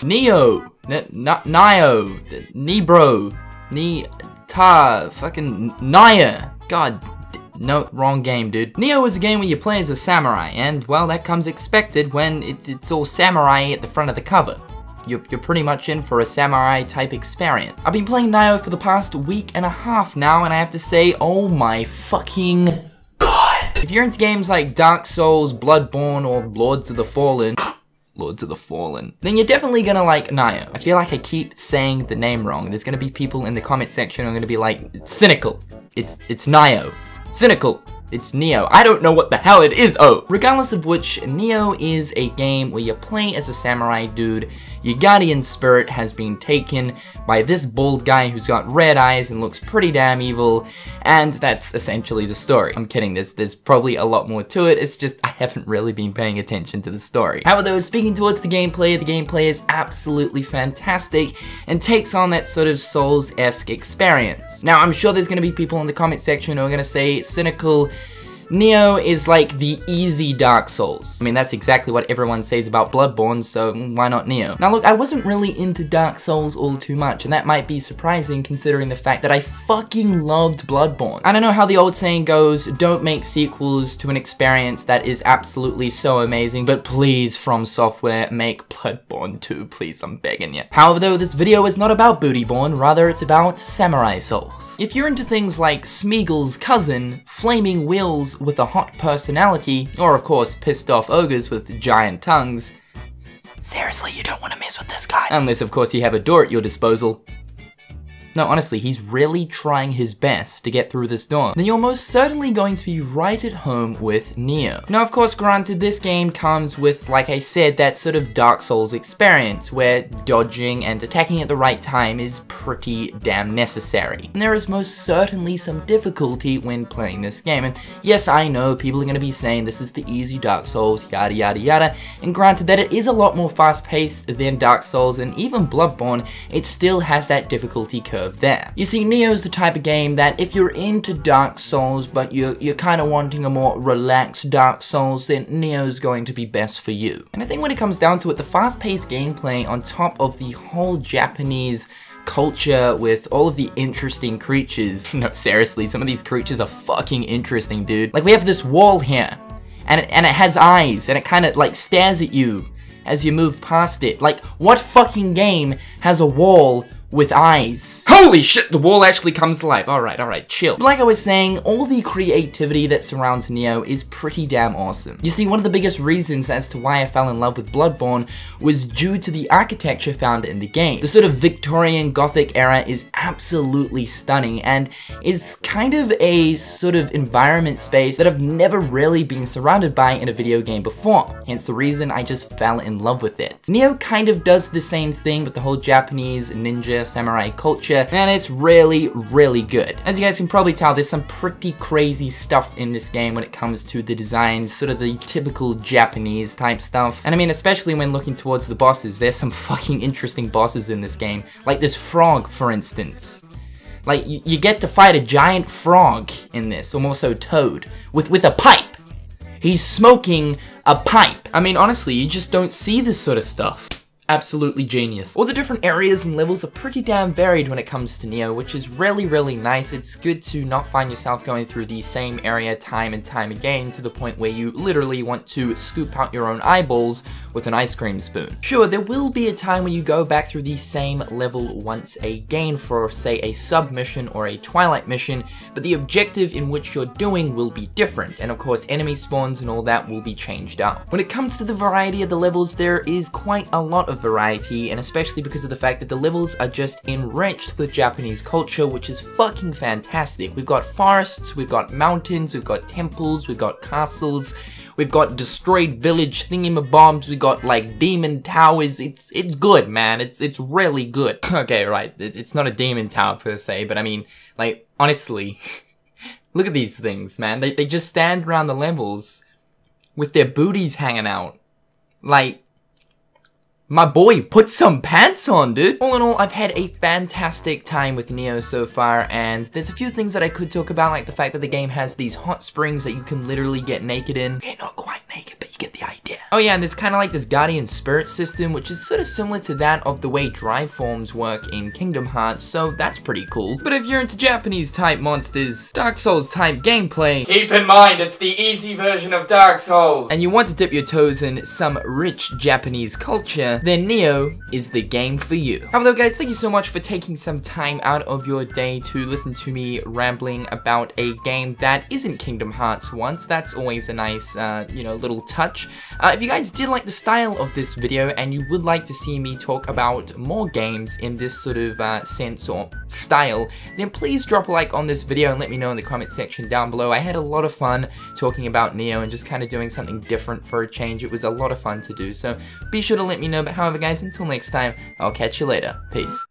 Nioh, Nioh, fucking Nioh. God, no, wrong game, dude. Nioh is a game where you play as a samurai, and well, that comes expected when it's all samurai at the front of the cover. You're pretty much in for a samurai type experience. I've been playing Nioh for the past week and a half now, and I have to say, oh my fucking god. If you're into games like Dark Souls, Bloodborne, or Lords of the Fallen, then you're definitely gonna like Nioh. I feel like I keep saying the name wrong. There's gonna be people in the comment section who are gonna be like, Cynical, it's Nioh. Cynical, it's Nioh. I don't know what the hell it is, oh! Regardless of which, Nioh is a game where you play as a samurai dude. Your guardian spirit has been taken by this bald guy who's got red eyes and looks pretty damn evil, and that's essentially the story. I'm kidding, there's probably a lot more to it, it's just I haven't really been paying attention to the story. However though, speaking towards the gameplay is absolutely fantastic and takes on that sort of Souls-esque experience. Now I'm sure there's gonna be people in the comment section who are gonna say, Cynical, Nioh is like the easy Dark Souls. I mean, that's exactly what everyone says about Bloodborne, so why not Nioh? Now look, I wasn't really into Dark Souls all too much, and that might be surprising considering the fact that I fucking loved Bloodborne. I don't know how the old saying goes, don't make sequels to an experience that is absolutely so amazing, but please, From Software, make Bloodborne 2, please, I'm begging you. However though, this video is not about Bootyborn, rather it's about Samurai Souls. If you're into things like Smeagol's cousin, flaming wheels with a hot personality, or of course pissed off ogres with giant tongues, seriously, you don't want to mess with this guy. Unless of course you have a door at your disposal. No, honestly, he's really trying his best to get through this door. Then you're most certainly going to be right at home with Nioh. Now, of course, granted, this game comes with, like I said, that sort of Dark Souls experience, where dodging and attacking at the right time is pretty damn necessary. And there is most certainly some difficulty when playing this game. And yes, I know people are going to be saying this is the easy Dark Souls, yada yada yada. And granted that it is a lot more fast-paced than Dark Souls and even Bloodborne, it still has that difficulty curve there. You see, Nioh is the type of game that if you're into Dark Souls, but you're kind of wanting a more relaxed Dark Souls, then Nioh is going to be best for you. And I think when it comes down to it, the fast-paced gameplay on top of the whole Japanese culture with all of the interesting creatures. No, seriously, some of these creatures are fucking interesting, dude. Like, we have this wall here, and it has eyes, and it kind of, like, stares at you as you move past it. Like, what fucking game has a wall with eyes? Holy shit, the wall actually comes to life. Alright, chill. But like I was saying, all the creativity that surrounds Nioh is pretty damn awesome. You see, one of the biggest reasons as to why I fell in love with Bloodborne was due to the architecture found in the game. The sort of Victorian Gothic era is absolutely stunning and is kind of a sort of environment space that I've never really been surrounded by in a video game before. Hence the reason I just fell in love with it. Nioh kind of does the same thing with the whole Japanese ninja samurai culture, and it's really, really good. As you guys can probably tell, there's some pretty crazy stuff in this game when it comes to the designs, sort of the typical Japanese type stuff. And I mean, especially when looking towards the bosses, there's some fucking interesting bosses in this game. Like this frog, for instance. Like, you get to fight a giant frog in this, or more so Toad, with a pipe. He's smoking a pipe. I mean, honestly, you just don't see this sort of stuff. Absolutely genius. All the different areas and levels are pretty damn varied when it comes to Nioh, which is really, really nice. It's good to not find yourself going through the same area time and time again to the point where you literally want to scoop out your own eyeballs with an ice cream spoon. Sure, there will be a time when you go back through the same level once again for, say, a sub-mission or a Twilight mission, but the objective in which you're doing will be different, and of course enemy spawns and all that will be changed up. When it comes to the variety of the levels, there is quite a lot of variety, and especially because of the fact that the levels are just enriched with Japanese culture, which is fucking fantastic. We've got forests, we've got mountains, we've got temples, we've got castles, we've got destroyed village thingamabobs, we've got like demon towers. It's good, man. It's really good. Okay, right, it's not a demon tower per se, but I mean, like, honestly, look at these things, man. They just stand around the levels with their booties hanging out. Like, My boy, put some pants on, dude. All in all, I've had a fantastic time with Nioh so far, and there's a few things that I could talk about, like the fact that the game has these hot springs that you can literally get naked in. Okay, not quite naked, but you get the idea. Oh yeah, and there's kind of like this guardian spirit system, which is sort of similar to that of the way drive forms work in Kingdom Hearts, so that's pretty cool. But if you're into Japanese type monsters, Dark Souls type gameplay, keep in mind it's the easy version of Dark Souls, and you want to dip your toes in some rich Japanese culture, then Nioh is the game for you. However, guys, thank you so much for taking some time out of your day to listen to me rambling about a game that isn't Kingdom Hearts once. That's always a nice, you know, little touch. If you guys did like the style of this video and you would like to see me talk about more games in this sort of sense or style, then please drop a like on this video and let me know in the comment section down below. I had a lot of fun talking about Nioh and just kind of doing something different for a change. It was a lot of fun to do, so be sure to let me know. But however, guys, until next time, I'll catch you later. Peace.